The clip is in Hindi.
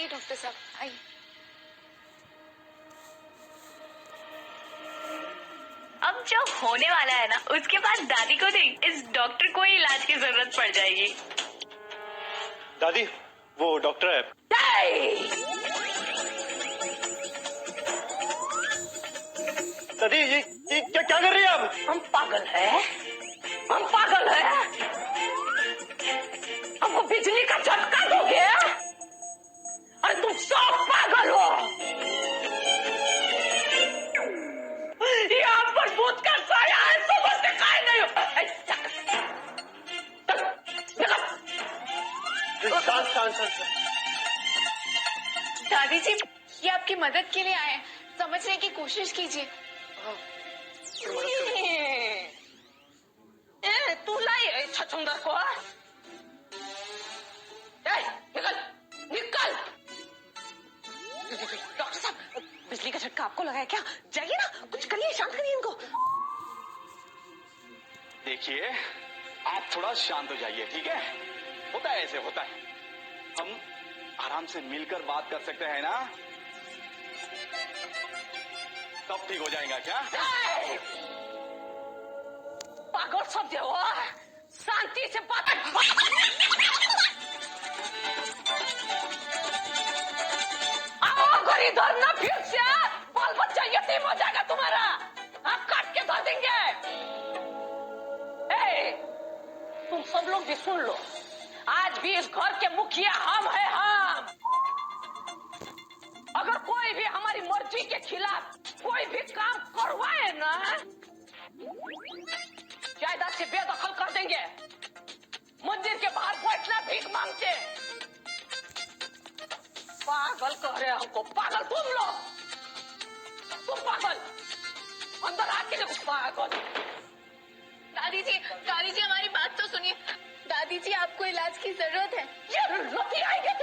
आइए डॉक्टर साहब, आइए। अब जो होने वाला है ना, उसके बाद दादी को नहीं, इस डॉक्टर को ही इलाज की जरूरत पड़ जाएगी। दादी, वो डॉक्टर है। दादी, ये क्या कर रही है आप? हम पागल है, हम पागल है। हमको बिजली का झटका दोगे? अरे तुम सब पागल हो। यहाँ पर भूत का साया है, समझते काहे नहीं हो? शांत। दादी जी, ये आपकी मदद के लिए आए हैं, समझने की कोशिश कीजिए। तू लाई छछुंदर को? निकल निकल। डॉक्टर साहब, बिजली का झटका आपको लगा है क्या? जाइए ना, कुछ करिए, शांत करिए इनको। देखिए, आप थोड़ा शांत हो जाइए, ठीक है? होता है, ऐसे होता है। हम आराम से मिलकर बात कर सकते हैं ना? तब ठीक हो जाएगा क्या? पागल सब जो हो, शांति से बात। आओ अगर इधर ना फिर से बाल बच्चा यतीम हो जाएगा तुम्हारा। आप काट के धर देंगे। तुम सब लोग भी सुन लो, आज भी इस घर के मुखिया हम हैं, हम। अगर कोई भी हमारी मर्जी के खिलाफ कोई भी काम करवाए ना, जायदाद से बेदखल कर देंगे। मंदिर के बाहर बैठना भीख मांग के। पागल कह रहे हमको, पागल तुम लोग, तुम पागल अंदर आके देखो, पागल। दादी जी हमारी बात तो सुनिए। दादी जी, आपको इलाज की जरूरत है। ये लती आएगी